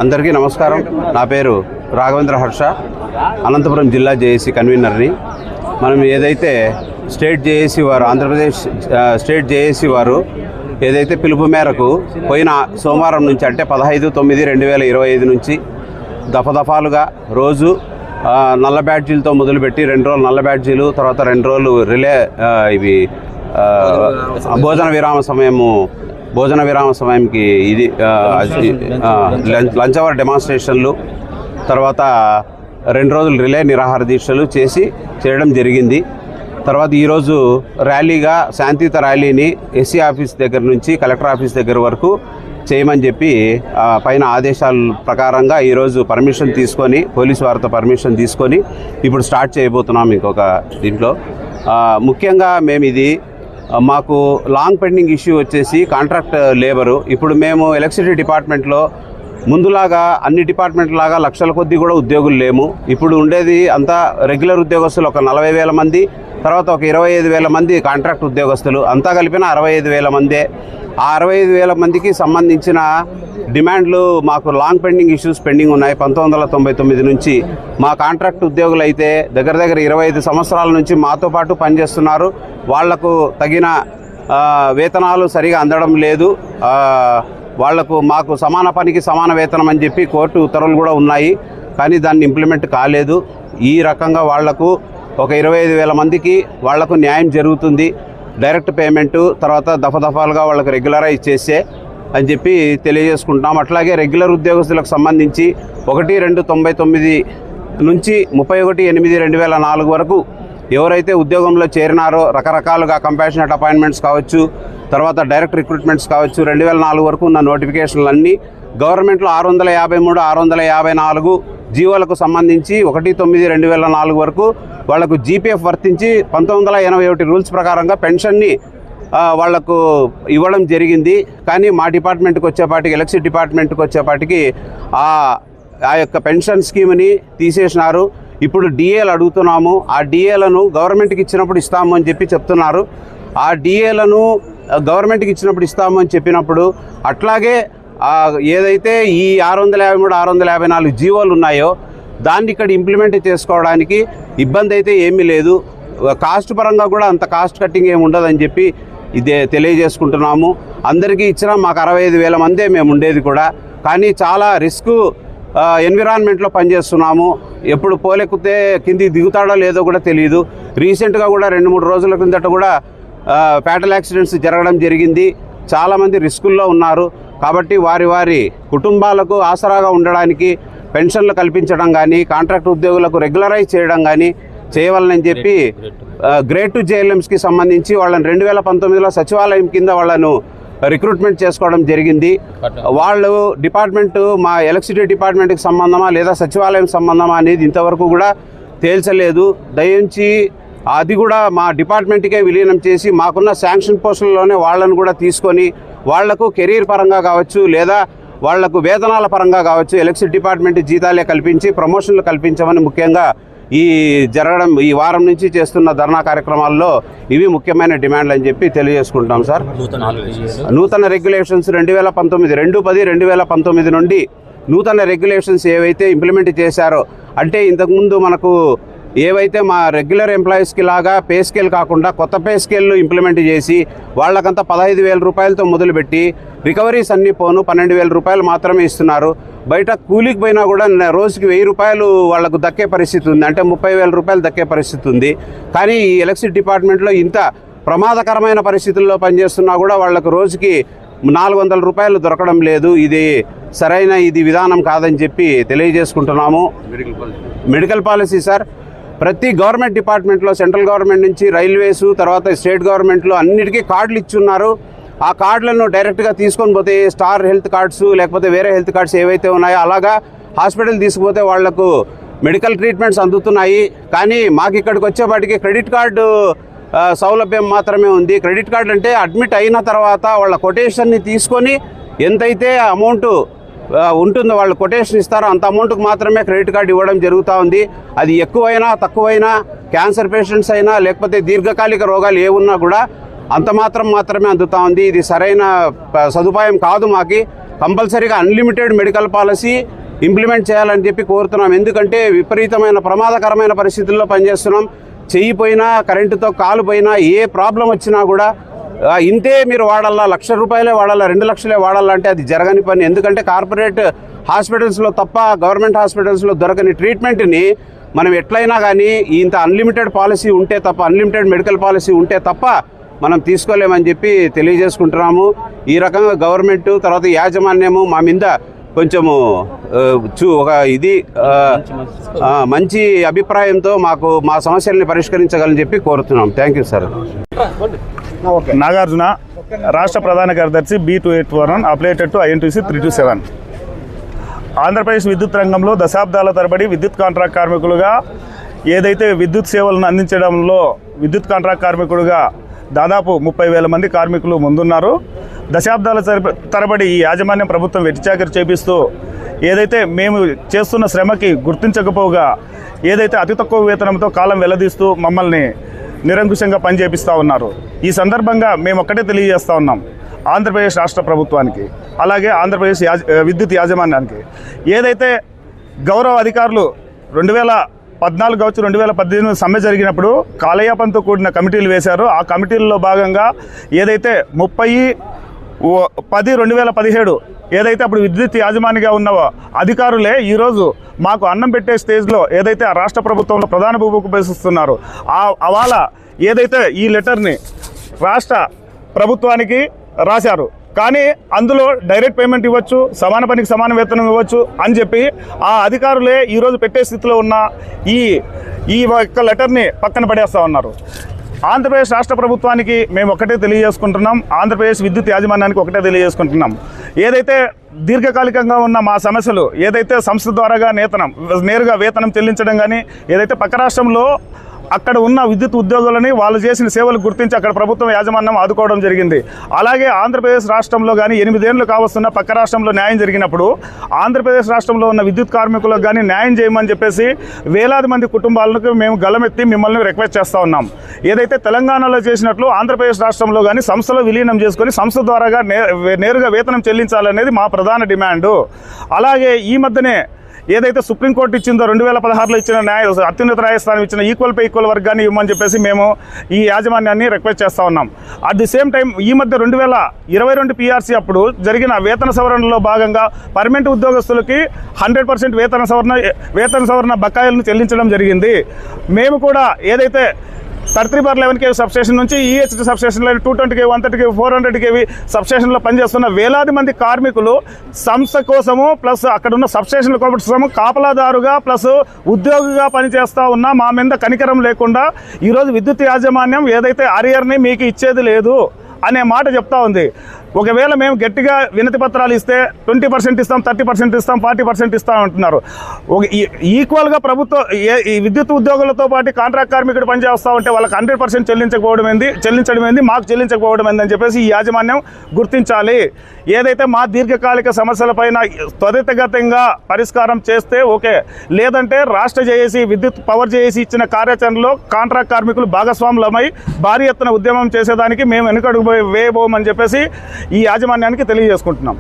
అందరికీ నమస్కారం. నా పేరు రాఘవేంద్ర హర్ష, అనంతపురం జిల్లా జేఏసీ కన్వీనర్ని. మనం ఏదైతే స్టేట్ జేఏసీ వారు, ఆంధ్రప్రదేశ్ స్టేట్ జేఏసీ వారు ఏదైతే పిలుపు మేరకు పోయిన సోమవారం నుంచి అంటే 15/9/2025 నుంచి దఫాలుగా రోజు నల్ల బ్యాడ్జీలతో మొదలుపెట్టి 2 రోజులు నల్ల బ్యాడ్జీలు, తర్వాత 2 రోజులు రిలే ఇవి భోజన విరామ సమయంకి ఇది లంచ్ అవర్ డెమాన్స్ట్రేషన్లు, తర్వాత 2 రోజులు రిలే నిరాహార దీక్షలు చేయడం జరిగింది. తర్వాత ఈరోజు ర్యాలీగా శాంతియుత ర్యాలీని ఎస్సీ ఆఫీస్ దగ్గర నుంచి కలెక్టర్ ఆఫీస్ దగ్గర వరకు చేయమని చెప్పి పైన ఆదేశాల ప్రకారంగా ఈరోజు పర్మిషన్ తీసుకొని, పోలీసు వారితో పర్మిషన్ తీసుకొని ఇప్పుడు స్టార్ట్ చేయబోతున్నాం. ఇంకొక దీంట్లో ముఖ్యంగా మాకు లాంగ్ పెండింగ్ ఇష్యూ వచ్చేసి కాంట్రాక్ట్ లేబరు. ఇప్పుడు మేము ఎలక్ట్రిసిటీ డిపార్ట్మెంట్లో ముందులాగా అన్ని డిపార్ట్మెంట్ లాగా లక్షల కొద్దీ కూడా ఉద్యోగులు లేము. ఇప్పుడు ఉండేది అంతా రెగ్యులర్ ఉద్యోగస్తులు ఒక 40,000 మంది, తర్వాత ఒక 25,000 మంది కాంట్రాక్ట్ ఉద్యోగస్తులు, అంతా కలిపిన 65,000 మందే. ఆ 65,000 మందికి సంబంధించిన డిమాండ్లు మాకు లాంగ్ పెండింగ్ ఇష్యూస్ పెండింగ్ ఉన్నాయి 1999 నుంచి. మా కాంట్రాక్ట్ ఉద్యోగులు అయితే దగ్గర 25 సంవత్సరాల నుంచి మాతో పాటు పనిచేస్తున్నారు. వాళ్లకు తగిన వేతనాలు సరిగా అందడం లేదు. మాకు సమాన పనికి సమాన వేతనం అని చెప్పి కోర్టు ఉత్తర్వులు కూడా ఉన్నాయి, కానీ దాన్ని ఇంప్లిమెంట్ కాలేదు. ఈ రకంగా వాళ్లకు ఒక 25,000 మందికి వాళ్లకు న్యాయం జరుగుతుంది. డైరెక్ట్ పేమెంటు, తర్వాత దఫాలుగా వాళ్ళకి రెగ్యులరైజ్ చేసే అని చెప్పి తెలియజేసుకుంటున్నాం. అట్లాగే రెగ్యులర్ ఉద్యోగస్తులకు సంబంధించి 1/2/99 నుంచి 31/8/2004 వరకు ఎవరైతే ఉద్యోగంలో చేరినారో రకరకాలుగా కంపాషనేట్ అపాయింట్మెంట్స్ కావచ్చు, తర్వాత డైరెక్ట్ రిక్రూట్మెంట్స్ కావచ్చు, 2004 వరకు ఉన్న నోటిఫికేషన్లన్నీ గవర్నమెంట్లో 653, 654 జీవోలకు సంబంధించి 1/9/2004 వరకు వాళ్లకు జీపీఎఫ్ వర్తించి 1981 రూల్స్ ప్రకారంగా పెన్షన్ని వాళ్లకు ఇవ్వడం జరిగింది. కానీ మా డిపార్ట్మెంట్కి వచ్చేపాటికి, ఎలక్ట్రిసిటీ డిపార్ట్మెంట్కి వచ్చేపాటికి ఆ యొక్క పెన్షన్ స్కీమ్ని తీసేసినారు. ఇప్పుడు డిఏలు అడుగుతున్నాము. ఆ డిఏలను గవర్నమెంట్కి ఇచ్చినప్పుడు ఇస్తాము అని చెప్పి చెప్తున్నారు. ఆ డిఏలను గవర్నమెంట్కి ఇచ్చినప్పుడు ఇస్తాము అని చెప్పినప్పుడు అట్లాగే ఏదైతే ఈ 653, 654 జీవోలు ఉన్నాయో దాన్ని ఇక్కడ ఇంప్లిమెంట్ చేసుకోవడానికి ఇబ్బంది అయితే ఏమీ లేదు. కాస్ట్ పరంగా కూడా అంత కాస్ట్ కట్టింగ్ ఏమి ఉండదని చెప్పి ఇదే తెలియజేసుకుంటున్నాము. అందరికీ ఇచ్చినా మాకు 65,000 మందే మేము ఉండేది కూడా, కానీ చాలా రిస్క్ ఎన్విరాన్మెంట్లో పనిచేస్తున్నాము. ఎప్పుడు పోలెక్కితే కిందికి దిగుతాడో లేదో కూడా తెలియదు. రీసెంట్గా కూడా 2-3 రోజుల కిందట కూడా ఫ్యాటల్ యాక్సిడెంట్స్ జరగడం జరిగింది. చాలామంది రిస్కుల్లో ఉన్నారు. కాబట్టి వారి కుటుంబాలకు ఆసరాగా ఉండడానికి పెన్షన్లు కల్పించడం కానీ, కాంట్రాక్ట్ ఉద్యోగులకు రెగ్యులరైజ్ చేయడం కానీ చేయవాలని చెప్పి గ్రేడ్ 2 జేఎల్ఎంస్కి సంబంధించి వాళ్ళని 2019లో సచివాలయం కింద వాళ్ళను రిక్రూట్మెంట్ చేసుకోవడం జరిగింది. వాళ్ళు డిపార్ట్మెంటు మా ఎలక్ట్రిసిటీ డిపార్ట్మెంట్కి సంబంధమా లేదా సచివాలయం సంబంధమా అనేది ఇంతవరకు కూడా తేల్చలేదు. దయించి అది కూడా మా డిపార్ట్మెంట్కే విలీనం చేసి మాకున్న శాంక్షన్ పోస్టుల్లోనే వాళ్ళను కూడా తీసుకొని వాళ్లకు కెరీర్ పరంగా కావచ్చు లేదా వాళ్లకు వేతనాల పరంగా కావచ్చు ఎలక్ట్రిసిటీ డిపార్ట్మెంట్ జీతాలే కల్పించి ప్రమోషన్లు కల్పించమని ముఖ్యంగా ఈ వారం నుంచి చేస్తున్న ధర్నా కార్యక్రమాల్లో ఇవి ముఖ్యమైన డిమాండ్లు అని చెప్పి తెలియజేసుకుంటాం. సార్, నూతన రెగ్యులేషన్స్ 2/10/2019 నుండి నూతన రెగ్యులేషన్స్ ఏవైతే ఇంప్లిమెంట్ చేశారో, అంటే ఇంతకుముందు మనకు ఏవైతే మా రెగ్యులర్ ఎంప్లాయీస్కి లాగా పే స్కేల్ కాకుండా కొత్త పే స్కేల్ను ఇంప్లిమెంట్ చేసి వాళ్ళకంతా 15,000 రూపాయలతో మొదలుపెట్టి రికవరీస్ అన్నీ పోను 12,000 రూపాయలు మాత్రమే ఇస్తున్నారు. బయట కూలికి పోయినా కూడా రోజుకి 1,000 రూపాయలు వాళ్లకు దక్కే పరిస్థితి ఉంది, అంటే 30,000 రూపాయలు దక్కే పరిస్థితి ఉంది. కానీ ఈ ఎలక్ట్రిసిటీ డిపార్ట్మెంట్లో ఇంత ప్రమాదకరమైన పరిస్థితుల్లో పనిచేస్తున్నా కూడా వాళ్లకు రోజుకి 400 రూపాయలు దొరకడం లేదు. ఇది సరైన విధానం కాదని చెప్పి తెలియజేసుకుంటున్నాము. మెడికల్ పాలసీ సార్, ప్రతి గవర్నమెంట్ డిపార్ట్మెంట్లో సెంట్రల్ గవర్నమెంట్ నుంచి రైల్వేస్, తర్వాత స్టేట్ గవర్నమెంట్లో అన్నిటికీ కార్డులు ఇచ్చున్నారు. ఆ కార్డులను డైరెక్ట్గా తీసుకొని పోతే స్టార్ హెల్త్ కార్డ్స్ లేకపోతే వేరే హెల్త్ కార్డ్స్ ఏవైతే ఉన్నాయో అలాగా హాస్పిటల్ తీసుకుపోతే వాళ్లకు మెడికల్ ట్రీట్మెంట్స్ అందుతున్నాయి. కానీ మాకు ఇక్కడికి వచ్చేపాటికి క్రెడిట్ కార్డు సౌలభ్యం మాత్రమే ఉంది. క్రెడిట్ కార్డు అంటే అడ్మిట్ అయిన తర్వాత వాళ్ళ కొటేషన్ని తీసుకొని ఎంతైతే అమౌంట్ ఉంటుందో వాళ్ళు కొటేషన్ ఇస్తారో అంత అమౌంట్కి మాత్రమే క్రెడిట్ కార్డు ఇవ్వడం జరుగుతూ ఉంది. అది ఎక్కువైనా తక్కువైనా, క్యాన్సర్ పేషెంట్స్ అయినా లేకపోతే దీర్ఘకాలిక రోగాలు ఏమున్నా కూడా అంత మాత్రమే అందుతూ ఉంది. ఇది సరైన సదుపాయం కాదు మాకి. కంపల్సరీగా అన్లిమిటెడ్ మెడికల్ పాలసీ ఇంప్లిమెంట్ చేయాలని చెప్పి కోరుతున్నాం. ఎందుకంటే విపరీతమైన ప్రమాదకరమైన పరిస్థితుల్లో పనిచేస్తున్నాం. చెయ్యి పోయినా, కరెంటుతో కాలు పోయినా, ఏ ప్రాబ్లం వచ్చినా కూడా ఇంతే మీరు వాడాలా, ₹1,00,000 వాడాలా, 2 లక్షలే వాడాలంటే అది జరగని పని. ఎందుకంటే కార్పొరేట్ హాస్పిటల్స్లో తప్ప గవర్నమెంట్ హాస్పిటల్స్లో దొరకని ట్రీట్మెంట్ని మనం ఎట్లయినా కానీ ఇంత అన్లిమిటెడ్ పాలసీ ఉంటే తప్ప, అన్లిమిటెడ్ మెడికల్ పాలసీ ఉంటే తప్ప మనం తీసుకోలేమని చెప్పి తెలియజేసుకుంటున్నాము. ఈ రకంగా గవర్నమెంట్ తర్వాత యాజమాన్యము మా మీద కొంచెము ఒక మంచి అభిప్రాయంతో మాకు మా సమస్యల్ని పరిష్కరించగలని చెప్పి కోరుతున్నాం. Thank you sir. నాగార్జున, రాష్ట్ర ప్రధాన కార్యదర్శి, B281 అప్లేటెడ్ టు INTC 327. ఆంధ్రప్రదేశ్ విద్యుత్ రంగంలో దశాబ్దాల తరబడి విద్యుత్ కాంట్రాక్ట్ కార్మికులుగా ఏదైతే విద్యుత్ సేవలను అందించడంలో విద్యుత్ కాంట్రాక్ట్ కార్మికులుగా దాదాపు 30,000 మంది కార్మికులు ముందున్నారు. దశాబ్దాల తరబడి ఈ యాజమాన్యం ప్రభుత్వం వెట్టిచాకరి చేపిస్తూ ఏదైతే మేము చేస్తున్న శ్రమకి గుర్తించకపోగా ఏదైతే అతి తక్కువ వేతనంతో కాలం వెల్లదీస్తూ మమ్మల్ని నిరంకుశంగా పనిచేపిస్తూ ఉన్నారు. ఈ సందర్భంగా మేము ఒక్కటే తెలియజేస్తూ ఉన్నాం ఆంధ్రప్రదేశ్ రాష్ట్ర ప్రభుత్వానికి, అలాగే ఆంధ్రప్రదేశ్ విద్యుత్ యాజమాన్యానికి. ఏదైతే గౌరవ అధికారులు 2014 కావచ్చు, 2018 సమ్మె జరిగినప్పుడు కాలయాపనతో కూడిన కమిటీలు వేశారు. ఆ కమిటీల్లో భాగంగా ఏదైతే 30/10/2017 ఏదైతే అప్పుడు విద్యుత్ యాజమానిగా ఉన్న అధికారులే ఈరోజు మాకు అన్నం పెట్టే స్టేజ్లో ఏదైతే ఆ రాష్ట్ర ప్రభుత్వంలో ప్రధాన భూమికి ఉపయోగిస్తున్నారు. అవాళ ఏదైతే ఈ లెటర్ని రాష్ట్ర ప్రభుత్వానికి రాశారు, కానీ అందులో డైరెక్ట్ పేమెంట్ ఇవ్వచ్చు, సమాన పనికి సమాన వేతనం ఇవ్వచ్చు అని చెప్పి ఆ అధికారులే ఈరోజు పెట్టే స్థితిలో ఉన్న ఈ యొక్క లెటర్ని పక్కన పడేస్తూ ఉన్నారు. ఆంధ్రప్రదేశ్ రాష్ట్ర ప్రభుత్వానికి మేము ఒకటే తెలియజేసుకుంటున్నాం, ఆంధ్రప్రదేశ్ విద్యుత్ యాజమాన్యానికి ఒకటే తెలియజేసుకుంటున్నాం. ఏదైతే దీర్ఘకాలికంగా ఉన్న మా సమస్యలు ఏదైతే సంస్థ ద్వారాగా నేరుగా వేతనం చెల్లించడం కానీ, ఏదైతే పక్క రాష్ట్రంలో అక్కడ ఉన్న విద్యుత్ ఉద్యోగులని వాళ్ళు చేసిన సేవలు గుర్తించి అక్కడ ప్రభుత్వం యాజమాన్యం ఆదుకోవడం జరిగింది. అలాగే ఆంధ్రప్రదేశ్ రాష్ట్రంలో కానీ 8 ఏళ్ళు కావస్తున్న పక్క రాష్ట్రంలో న్యాయం జరిగినప్పుడు ఆంధ్రప్రదేశ్ రాష్ట్రంలో ఉన్న విద్యుత్ కార్మికులకు కానీ న్యాయం చేయమని చెప్పేసి వేలాది మంది కుటుంబాలకు మేము గలమెత్తి మిమ్మల్ని రిక్వెస్ట్ చేస్తూ ఉన్నాం. ఏదైతే తెలంగాణలో చేసినట్లు ఆంధ్రప్రదేశ్ రాష్ట్రంలో కానీ సంస్థలో విలీనం చేసుకొని సంస్థ ద్వారాగా నేరుగా వేతనం చెల్లించాలనేది మా ప్రధాన డిమాండు. అలాగే ఈ మధ్యనే ఏదైతే సుప్రీంకోర్టు ఇచ్చిందో 2016లో ఇచ్చిన అత్యున్నత న్యాయస్థానం ఇచ్చిన ఈక్వల్ పే ఈక్వల్ వర్క్ కానీ ఇవ్వమని చెప్పేసి మేము ఈ యాజమాన్యాన్ని రిక్వెస్ట్ చేస్తూ ఉన్నాం. అట్ ది సేమ్ టైం ఈ మధ్య 2022 PRC అప్పుడు జరిగిన వేతన సవరణలో భాగంగా పర్మనెంట్ ఉద్యోగస్తులకి 100% వేతన సవరణ బకాయిలను చెల్లించడం జరిగింది. మేము కూడా ఏదైతే 33/11 kV సబ్స్టేషన్ నుంచి EHT సబ్స్టేషన్లో 220 kV 130 kV 400 kV సబ్స్టేషన్లో పనిచేస్తున్న వేలాది మంది కార్మికులు సంస్థ కోసము ప్లస్ అక్కడ ఉన్న సబ్స్టేషన్ల కోసము కాపలాదారుగా ప్లస్ ఉద్యోగిగా పనిచేస్తూ ఉన్నా మా మీద కనికరం లేకుండా ఈరోజు విద్యుత్ యాజమాన్యం ఏదైతే అరియర్ని మీకు ఇచ్చేది లేదు అనే మాట చెప్తా ఉంది. ఒకవేళ మేము గట్టిగా వినతి పత్రాలు ఇస్తే 20% ఇస్తాం, 30% ఇస్తాం, 40% ఇస్తాం అంటున్నారు. ఈక్వల్గా ప్రభుత్వం ఈ విద్యుత్ ఉద్యోగులతో పాటు కాంట్రాక్ట్ కార్మికుడు పనిచేస్తూ ఉంటే వాళ్ళకి 100% చెల్లించడం ఏంది, మాకు చెల్లించకపోవడం ఏందని చెప్పేసి ఈ యాజమాన్యం గుర్తించాలి. ఏదైతే మా దీర్ఘకాలిక సమస్యలపైన త్వరితగతంగా పరిష్కారం చేస్తే ఓకే, లేదంటే రాష్ట్ర జేఏసీ విద్యుత్ పవర్ జేఏసీ ఇచ్చిన కార్యాచరణలో కాంట్రాక్ట్ కార్మికులు భాగస్వాములమై భారీ ఎత్తున ఉద్యమం చేసేదానికి మేము వెనుకడుగు వేయబోమని చెప్పేసి ఈ యాజమాన్యానికి తెలియజేసుకుంటున్నాం.